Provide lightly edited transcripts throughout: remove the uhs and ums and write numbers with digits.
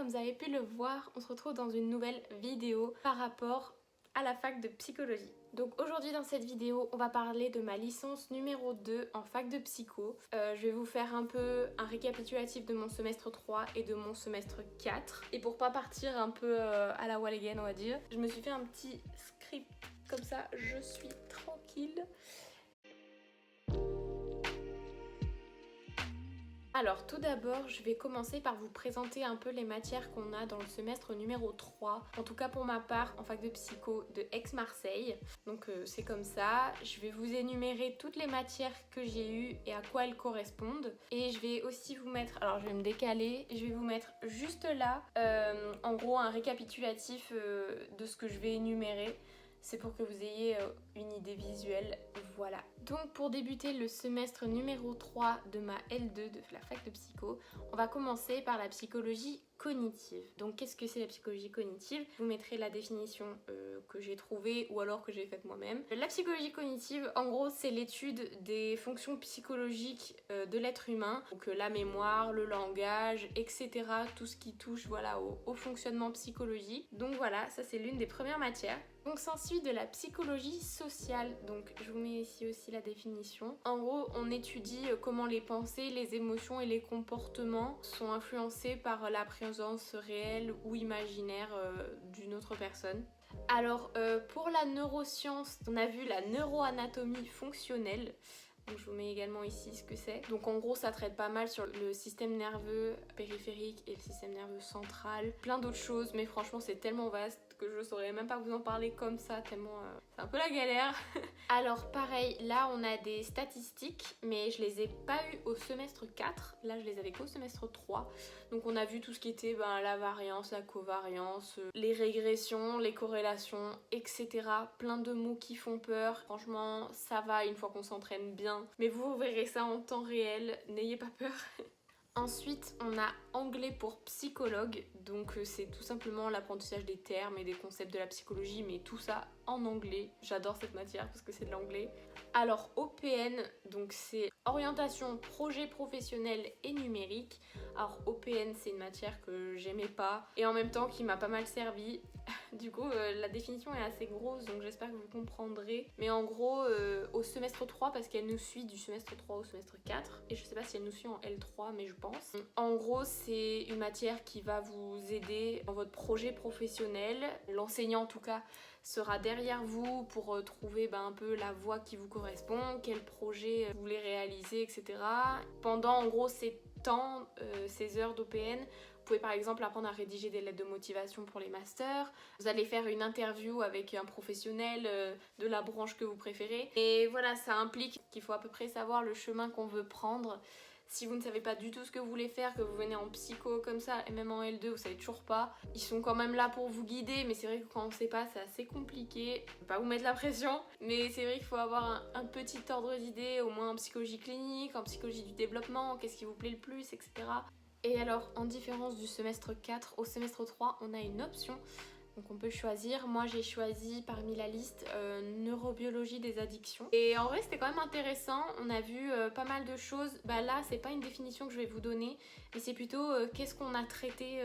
comme vous avez pu le voir, on se retrouve dans une nouvelle vidéo par rapport à la fac de psychologie. Donc aujourd'hui dans cette vidéo, on va parler de ma licence numéro 2 en fac de psycho. Je vais vous faire un peu un récapitulatif de mon semestre 3 et de mon semestre 4. Et pour pas partir un peu à la wall again, on va dire, je me suis fait un petit script comme ça, je suis tranquille. Alors tout d'abord, je vais commencer par vous présenter un peu les matières qu'on a dans le semestre numéro 3, en tout cas pour ma part en fac de psycho de Aix-Marseille. Donc c'est comme ça, je vais vous énumérer toutes les matières que j'ai eues et à quoi elles correspondent. Et je vais aussi vous mettre, alors je vais me décaler, je vais vous mettre juste là, en gros un récapitulatif de ce que je vais énumérer. C'est pour que vous ayez une idée visuelle, voilà. Donc pour débuter le semestre numéro 3 de ma L2 de la fac de psycho, on va commencer par la psychologie cognitive. Donc qu'est-ce que c'est la psychologie cognitive? Je vous mettrai la définition que j'ai trouvée ou alors que j'ai faite moi-même. La psychologie cognitive, en gros, c'est l'étude des fonctions psychologiques de l'être humain. Donc la mémoire, le langage, etc. Tout ce qui touche voilà, au fonctionnement psychologique. Donc voilà, ça c'est l'une des premières matières. Donc s'ensuit de la psychologie sociale, donc je vous mets ici aussi la définition. En gros, on étudie comment les pensées, les émotions et les comportements sont influencés par la présence réelle ou imaginaire d'une autre personne. Alors pour la neuroscience, on a vu la neuroanatomie fonctionnelle. Donc je vous mets également ici ce que c'est. Donc en gros ça traite pas mal sur le système nerveux périphérique et le système nerveux central. Plein d'autres choses mais franchement c'est tellement vaste que je saurais même pas vous en parler comme ça tellement c'est un peu la galère. Alors pareil, là on a des statistiques mais je les ai pas eues au semestre 4. Là je les avais qu'au semestre 3. Donc on a vu tout ce qui était la variance, la covariance, les régressions, les corrélations, etc. Plein de mots qui font peur. Franchement ça va une fois qu'on s'entraîne bien. Mais vous verrez ça en temps réel, n'ayez pas peur. Ensuite, on a anglais pour psychologue, donc c'est tout simplement l'apprentissage des termes et des concepts de la psychologie, mais tout ça en anglais. J'adore cette matière parce que c'est de l'anglais. Alors OPN, donc c'est orientation projet professionnel et numérique. Alors OPN, c'est une matière que j'aimais pas et en même temps qui m'a pas mal servi. Du coup, la définition est assez grosse, donc j'espère que vous comprendrez. Mais en gros, au semestre 3, parce qu'elle nous suit du semestre 3 au semestre 4, et je sais pas si elle nous suit en L3, mais je pense. En gros, c'est une matière qui va vous aider dans votre projet professionnel. L'enseignant, en tout cas, sera derrière vous pour trouver un peu la voie qui vous correspond, quel projet vous voulez réaliser, etc. Pendant, en gros, ces temps, ces heures d'OPN, vous pouvez par exemple apprendre à rédiger des lettres de motivation pour les masters. Vous allez faire une interview avec un professionnel de la branche que vous préférez. Et voilà, ça implique qu'il faut à peu près savoir le chemin qu'on veut prendre. Si vous ne savez pas du tout ce que vous voulez faire, que vous venez en psycho comme ça, et même en L2, vous savez toujours pas, ils sont quand même là pour vous guider, mais c'est vrai que quand on sait pas, c'est assez compliqué. Je vais pas vous mettre la pression, mais c'est vrai qu'il faut avoir un petit ordre d'idée, au moins en psychologie clinique, en psychologie du développement, qu'est-ce qui vous plaît le plus, etc. Et alors, en différence du semestre 4, au semestre 3, on a une option. Donc on peut choisir, moi j'ai choisi parmi la liste neurobiologie des addictions. Et en vrai c'était quand même intéressant, on a vu pas mal de choses. Là c'est pas une définition que je vais vous donner, mais c'est plutôt qu'est-ce qu'on a traité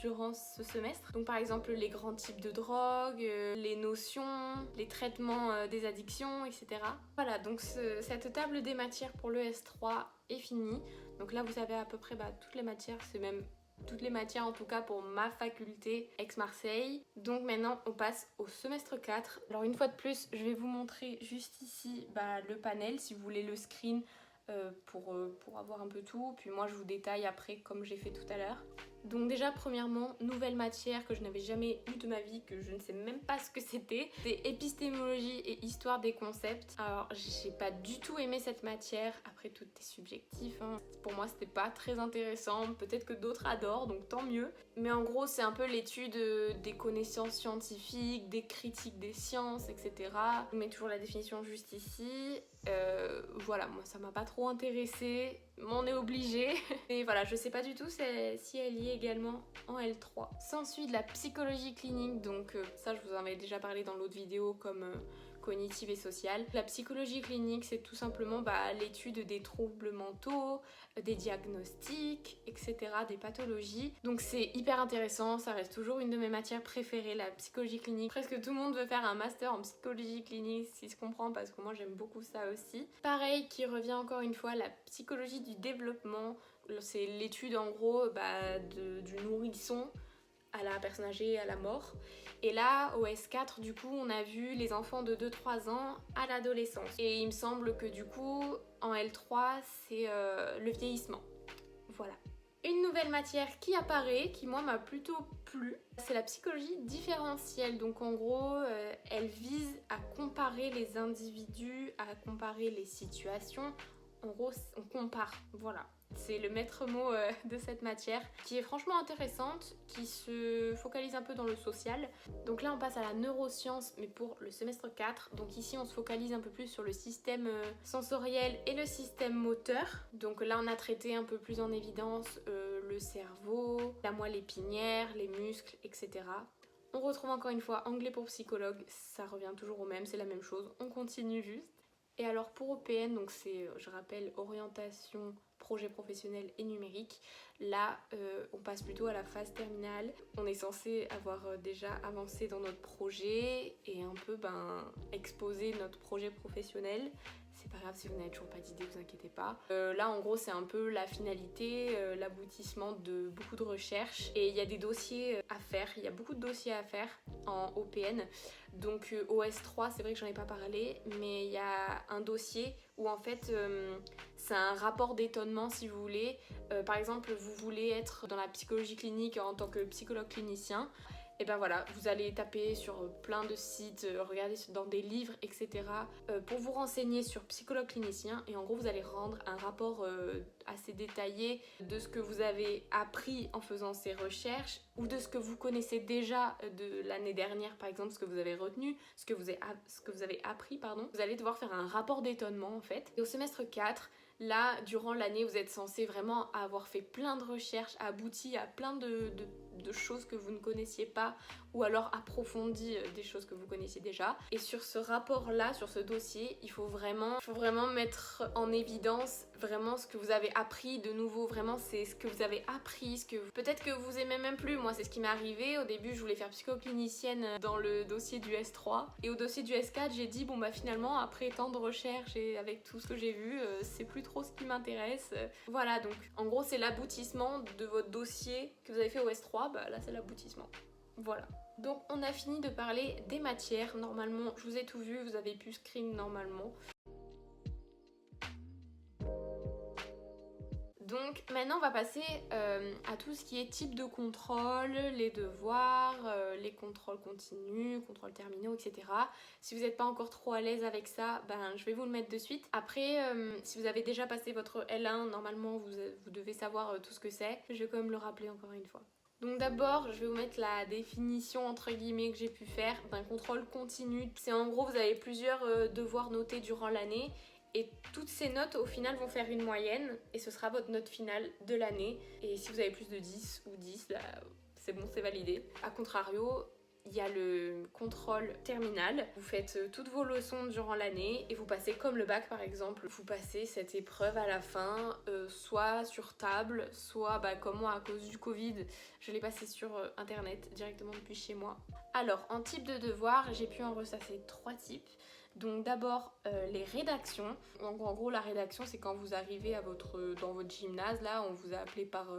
durant ce semestre. Donc par exemple les grands types de drogues, les notions, les traitements des addictions, etc. Voilà, donc cette table des matières pour le S3 est finie. Donc là vous avez à peu près toutes les matières, c'est même toutes les matières en tout cas pour ma faculté Aix-Marseille. Donc maintenant on passe au semestre 4. Alors une fois de plus je vais vous montrer juste ici le panel si vous voulez le screen pour avoir un peu tout. Puis moi je vous détaille après comme j'ai fait tout à l'heure. Donc déjà premièrement, nouvelle matière que je n'avais jamais eue de ma vie, que je ne sais même pas ce que c'était. C'est épistémologie et histoire des concepts. Alors j'ai pas du tout aimé cette matière, après tout est subjectif hein. Pour moi c'était pas très intéressant, peut-être que d'autres adorent donc tant mieux. Mais en gros c'est un peu l'étude des connaissances scientifiques, des critiques des sciences, etc. Je mets toujours la définition juste ici. Voilà, moi ça m'a pas trop intéressée, m'en est obligée. Et voilà, je sais pas du tout si elle y est également en L3. S'ensuit de la psychologie clinique, donc ça je vous en avais déjà parlé dans l'autre vidéo comme cognitive et sociale. La psychologie clinique, c'est tout simplement l'étude des troubles mentaux, des diagnostics, etc., des pathologies. Donc c'est hyper intéressant, ça reste toujours une de mes matières préférées, la psychologie clinique. Presque tout le monde veut faire un master en psychologie clinique, si se comprend, parce que moi j'aime beaucoup ça aussi. Pareil, qui revient encore une fois, la psychologie du développement. C'est l'étude en gros du nourrisson à la personne âgée, à la mort. Et là, au S4, du coup, on a vu les enfants de 2-3 ans à l'adolescence. Et il me semble que du coup, en L3, c'est le vieillissement. Voilà. Une nouvelle matière qui apparaît, qui moi m'a plutôt plu, c'est la psychologie différentielle. Donc en gros, elle vise à comparer les individus, à comparer les situations. En gros, on compare, voilà. C'est le maître mot de cette matière, qui est franchement intéressante, qui se focalise un peu dans le social. Donc là, on passe à la neuroscience, mais pour le semestre 4. Donc ici, on se focalise un peu plus sur le système sensoriel et le système moteur. Donc là, on a traité un peu plus en évidence le cerveau, la moelle épinière, les muscles, etc. On retrouve encore une fois anglais pour psychologue, ça revient toujours au même, c'est la même chose. On continue juste. Et alors pour OPN, donc c'est, je rappelle, orientation, projet professionnel et numérique. Là, on passe plutôt à la phase terminale. On est censé avoir déjà avancé dans notre projet et un peu exposer notre projet professionnel. C'est pas grave si vous n'avez toujours pas d'idée, vous inquiétez pas. Là en gros c'est un peu la finalité, l'aboutissement de beaucoup de recherches et il y a des dossiers à faire, il y a beaucoup de dossiers à faire en OPN. Donc au S3 c'est vrai que j'en ai pas parlé, mais il y a un dossier où en fait c'est un rapport d'étonnement si vous voulez. Par exemple vous voulez être dans la psychologie clinique en tant que psychologue clinicien. Et ben voilà, vous allez taper sur plein de sites, regarder dans des livres, etc. Pour vous renseigner sur psychologue clinicien et en gros vous allez rendre un rapport assez détaillé de ce que vous avez appris en faisant ces recherches ou de ce que vous connaissez déjà de l'année dernière par exemple, ce que vous avez retenu, ce que vous avez appris, pardon. Vous allez devoir faire un rapport d'étonnement en fait. Et au semestre 4, là, durant l'année, vous êtes censé vraiment avoir fait plein de recherches, abouti à plein de choses que vous ne connaissiez pas ou alors approfondi des choses que vous connaissiez déjà. Et sur ce rapport-là, sur ce dossier, il faut vraiment mettre en évidence vraiment ce que vous avez appris de nouveau. Vraiment, c'est ce que vous avez appris, peut-être que vous aimez même plus. Moi, c'est ce qui m'est arrivé. Au début, je voulais faire psychoclinicienne dans le dossier du S3. Et au dossier du S4, j'ai dit, finalement, après tant de recherches et avec tout ce que j'ai vu, c'est plus trop ce qui m'intéresse. Voilà, donc en gros, c'est l'aboutissement de votre dossier que vous avez fait au S3. Là, c'est l'aboutissement. Voilà. Donc on a fini de parler des matières. Normalement, je vous ai tout vu, vous avez pu screen normalement. Donc maintenant on va passer à tout ce qui est type de contrôle, les devoirs, les contrôles continus, contrôles terminaux, etc. Si vous n'êtes pas encore trop à l'aise avec ça, je vais vous le mettre de suite. Après, si vous avez déjà passé votre L1, normalement vous devez savoir tout ce que c'est. Je vais quand même le rappeler encore une fois. Donc d'abord, je vais vous mettre la définition entre guillemets que j'ai pu faire d'un contrôle continu. C'est en gros, vous avez plusieurs devoirs notés durant l'année et toutes ces notes au final vont faire une moyenne et ce sera votre note finale de l'année. Et si vous avez plus de 10 ou 10, là, c'est bon, c'est validé. A contrario, il y a le contrôle terminal. Vous faites toutes vos leçons durant l'année et vous passez comme le bac par exemple. Vous passez cette épreuve à la fin, soit sur table, soit comme moi à cause du Covid, je l'ai passé sur internet directement depuis chez moi. Alors en type de devoir, j'ai pu en ressasser 3 types. Donc d'abord les rédactions. En gros la rédaction c'est quand vous arrivez dans votre gymnase, là on vous a appelé par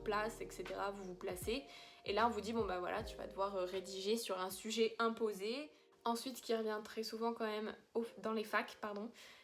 place, etc. Vous vous placez et là on vous dit voilà tu vas devoir rédiger sur un sujet imposé. Ensuite ce qui revient très souvent quand même dans les facs,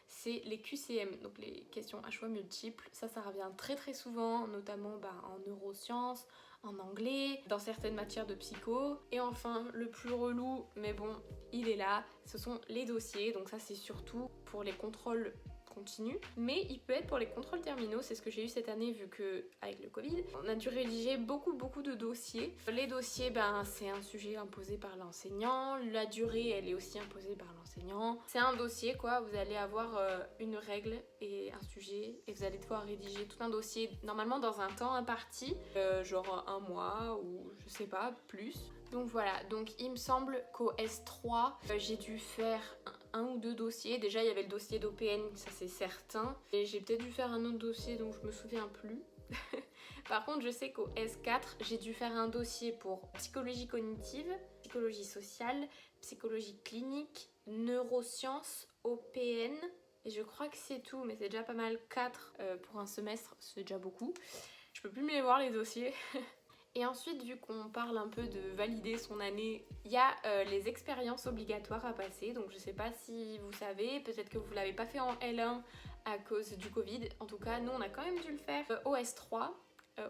c'est les QCM, donc les questions à choix multiples. Ça revient très très souvent, notamment en neurosciences, en anglais, dans certaines matières de psycho. Et enfin, le plus relou, mais bon, il est là, ce sont les dossiers. Donc ça, c'est surtout pour les contrôles continus, mais il peut être pour les contrôles terminaux. C'est ce que j'ai eu cette année vu que avec le Covid, on a dû rédiger beaucoup de dossiers. Les dossiers, c'est un sujet imposé par l'enseignant. La durée, elle est aussi imposée par l'enseignant. C'est un dossier quoi, vous allez avoir une règle et un sujet et vous allez devoir rédiger tout un dossier normalement dans un temps imparti, genre un mois ou je sais pas, plus. Donc voilà, donc il me semble qu'au S3, j'ai dû faire un ou deux dossiers. Déjà il y avait le dossier d'OPN, ça c'est certain. Et j'ai peut-être dû faire un autre dossier donc je me souviens plus. Par contre je sais qu'au S4 j'ai dû faire un dossier pour psychologie cognitive, psychologie sociale, psychologie clinique, neurosciences, OPN. Et je crois que c'est tout, mais c'est déjà pas mal, 4 pour un semestre, c'est déjà beaucoup. Je peux plus me les voir les dossiers. Et ensuite, vu qu'on parle un peu de valider son année, il y a les expériences obligatoires à passer. Donc je sais pas si vous savez, peut-être que vous l'avez pas fait en L1 à cause du Covid. En tout cas, nous on a quand même dû le faire au S3.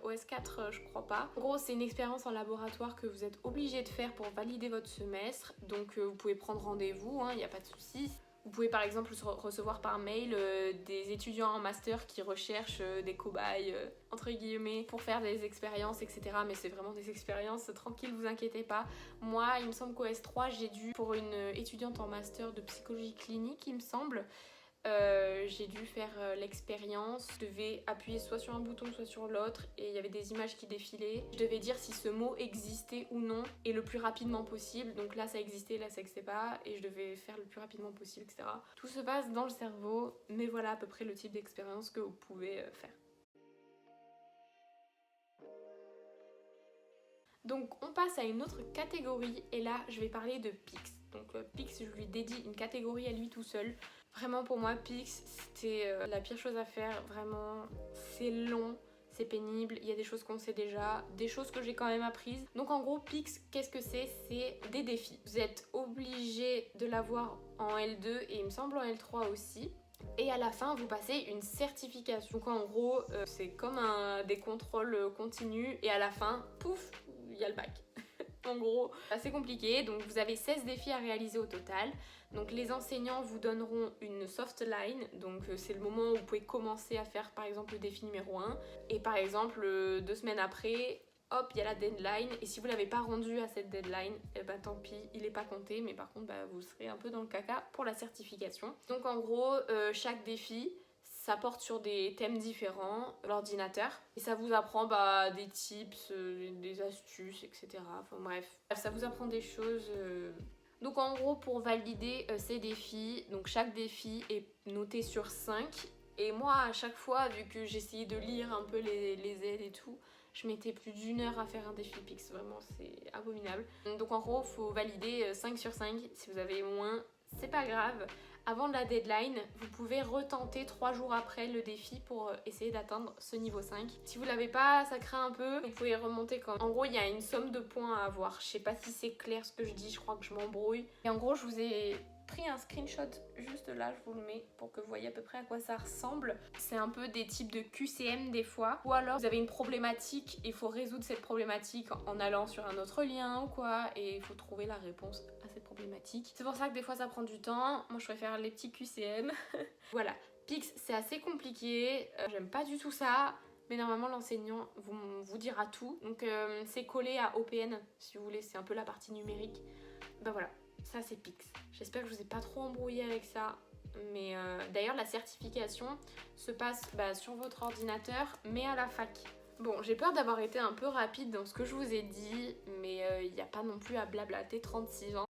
Au S4, je crois pas. En gros, c'est une expérience en laboratoire que vous êtes obligé de faire pour valider votre semestre. Donc vous pouvez prendre rendez-vous, il n'y a pas de souci. Vous pouvez par exemple recevoir par mail des étudiants en master qui recherchent des cobayes, entre guillemets, pour faire des expériences, etc. Mais c'est vraiment des expériences tranquilles, vous inquiétez pas. Moi, il me semble qu'au S3, j'ai dû, pour une étudiante en master de psychologie clinique, il me semble, j'ai dû faire l'expérience. Je devais appuyer soit sur un bouton soit sur l'autre et il y avait des images qui défilaient. Je devais dire si ce mot existait ou non et le plus rapidement possible. Donc là ça existait, là ça existait pas et je devais faire le plus rapidement possible, etc. Tout se passe dans le cerveau, mais voilà à peu près le type d'expérience que vous pouvez faire. Donc on passe à une autre catégorie et là je vais parler de Pix. Donc Pix, je lui dédie une catégorie à lui tout seul. Vraiment pour moi Pix c'était la pire chose à faire, vraiment c'est long, c'est pénible, il y a des choses qu'on sait déjà, des choses que j'ai quand même apprises. Donc en gros Pix, qu'est-ce que c'est? C'est des défis. Vous êtes obligé de l'avoir en L2 et il me semble en L3 aussi. Et à la fin, vous passez une certification. Donc en gros, c'est comme des contrôles continus et à la fin, pouf, il y a le bac. En gros, assez compliqué. Donc vous avez 16 défis à réaliser au total. Donc les enseignants vous donneront une soft line. Donc c'est le moment où vous pouvez commencer à faire par exemple le défi numéro 1. Et par exemple, 2 semaines après, hop, il y a la deadline. Et si vous ne l'avez pas rendu à cette deadline, eh ben, tant pis, il n'est pas compté. Mais par contre, vous serez un peu dans le caca pour la certification. Donc en gros, chaque défi, ça porte sur des thèmes différents, l'ordinateur, et ça vous apprend des tips, des astuces, etc. Enfin bref, ça vous apprend des choses. Donc en gros, pour valider ces défis, donc chaque défi est noté sur 5. Et moi, à chaque fois, vu que j'essayais de lire un peu les aides et tout, je mettais plus d'1 heure à faire un défi Pix, vraiment c'est abominable. Donc en gros, il faut valider 5 sur 5. Si vous avez moins, c'est pas grave. Avant la deadline, vous pouvez retenter 3 jours après le défi pour essayer d'atteindre ce niveau 5. Si vous l'avez pas, ça craint un peu, vous pouvez remonter quand même. En gros, il y a une somme de points à avoir. Je sais pas si c'est clair ce que je dis, je crois que je m'embrouille. Et en gros, je vous ai pris un screenshot juste là, je vous le mets pour que vous voyez à peu près à quoi ça ressemble. C'est un peu des types de QCM des fois. Ou alors vous avez une problématique et il faut résoudre cette problématique en allant sur un autre lien ou quoi, et il faut trouver la réponse à cette problématique. C'est pour ça que des fois ça prend du temps. Moi je préfère les petits QCM. Voilà, Pix c'est assez compliqué, j'aime pas du tout ça. Mais normalement l'enseignant vous dira tout. Donc c'est collé à OPN si vous voulez, c'est un peu la partie numérique. Ben voilà, ça c'est Pix. J'espère que je vous ai pas trop embrouillé avec ça. Mais d'ailleurs la certification se passe sur votre ordinateur mais à la fac. Bon, j'ai peur d'avoir été un peu rapide dans ce que je vous ai dit, mais il n'y a pas non plus à blablater 36 ans.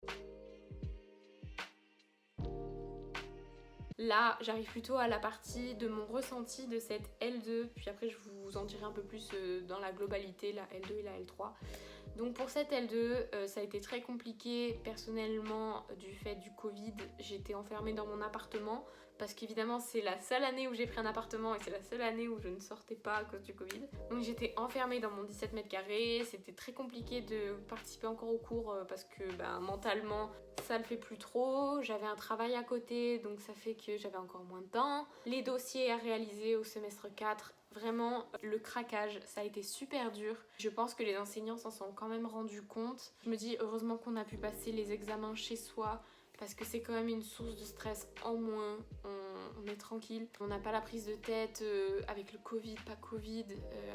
Là, j'arrive plutôt à la partie de mon ressenti de cette L2, puis après je vous en dirai un peu plus dans la globalité, la L2 et la L3. Donc pour cette L2, ça a été très compliqué personnellement du fait du Covid. J'étais enfermée dans mon appartement parce qu'évidemment c'est la seule année où j'ai pris un appartement et c'est la seule année où je ne sortais pas à cause du Covid. Donc j'étais enfermée dans mon 17 mètres carrés, c'était très compliqué de participer encore aux cours parce que mentalement ça le fait plus trop. J'avais un travail à côté donc ça fait que j'avais encore moins de temps. Les dossiers à réaliser au semestre 4, vraiment le craquage, ça a été super dur. Je pense que les enseignants s'en sont quand même rendus compte. Je me dis heureusement qu'on a pu passer les examens chez soi parce que c'est quand même une source de stress en moins. On est tranquille, on n'a pas la prise de tête avec le Covid, pas Covid,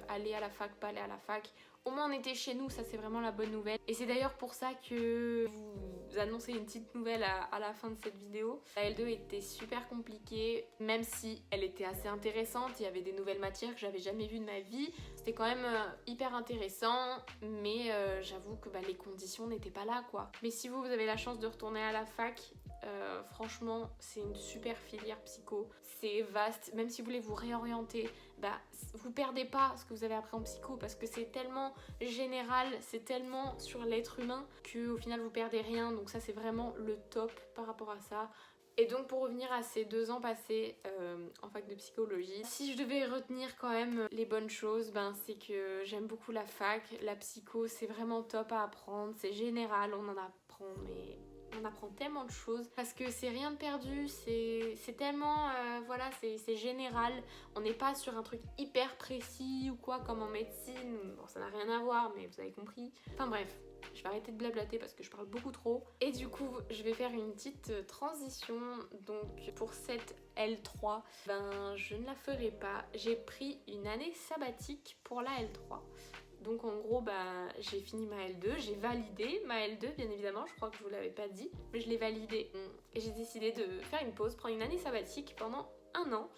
aller à la fac, pas aller à la fac. Au moins on était chez nous, ça c'est vraiment la bonne nouvelle. Et c'est d'ailleurs pour ça que vous annoncez une petite nouvelle à la fin de cette vidéo. La L2 était super compliquée, même si elle était assez intéressante. Il y avait des nouvelles matières que j'avais jamais vues de ma vie. C'était quand même hyper intéressant, mais j'avoue que les conditions n'étaient pas là quoi. Mais si vous avez la chance de retourner à la fac, Franchement, c'est une super filière psycho. C'est vaste. Même si vous voulez vous réorienter, bah, vous perdez pas ce que vous avez appris en psycho parce que c'est tellement général, c'est tellement sur l'être humain qu'au final vous perdez rien. Donc ça, c'est vraiment le top par rapport à ça. Et donc pour revenir à ces 2 ans passés en fac de psychologie, si je devais retenir quand même les bonnes choses, ben c'est que j'aime beaucoup la fac, la psycho c'est vraiment top à apprendre, c'est général, on en apprend mais on apprend tellement de choses parce que c'est rien de perdu, c'est tellement, voilà, c'est général, on n'est pas sur un truc hyper précis ou quoi comme en médecine, bon ça n'a rien à voir mais vous avez compris, enfin bref. Je vais arrêter de blablater parce que je parle beaucoup trop. Et du coup, je vais faire une petite transition. Donc pour cette L3, ben je ne la ferai pas. J'ai pris une année sabbatique pour la L3. Donc en gros, bah, j'ai fini ma L2, j'ai validé ma L2 bien évidemment, je crois que je vous l'avais pas dit, mais je l'ai validée. Et j'ai décidé de faire une pause, prendre une année sabbatique pendant 1 an.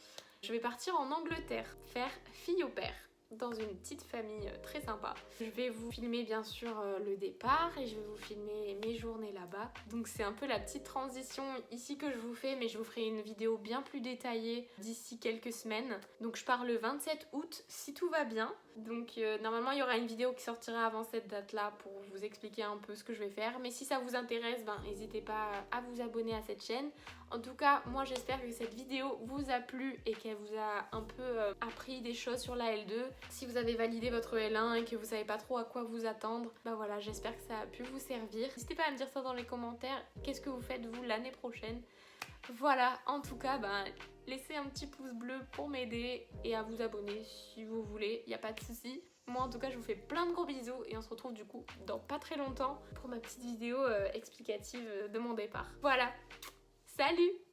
Je vais partir en Angleterre, faire fille au père, dans une petite famille très sympa. Je vais vous filmer bien sûr le départ et je vais vous filmer mes journées là-bas. Donc c'est un peu la petite transition ici que je vous fais, mais je vous ferai une vidéo bien plus détaillée d'ici quelques semaines. Donc je pars le 27 août si tout va bien. Donc normalement il y aura une vidéo qui sortira avant cette date-là pour vous expliquer un peu ce que je vais faire. Mais si ça vous intéresse, ben n'hésitez pas à vous abonner à cette chaîne. En tout cas, moi j'espère que cette vidéo vous a plu et qu'elle vous a un peu appris des choses sur la L2. Si vous avez validé votre L1 et que vous savez pas trop à quoi vous attendre, bah voilà, j'espère que ça a pu vous servir. N'hésitez pas à me dire ça dans les commentaires, qu'est-ce que vous faites vous l'année prochaine. Voilà, en tout cas, bah, laissez un petit pouce bleu pour m'aider et à vous abonner si vous voulez, il n'y a pas de souci. Moi en tout cas je vous fais plein de gros bisous et on se retrouve du coup dans pas très longtemps pour ma petite vidéo explicative de mon départ. Voilà, salut!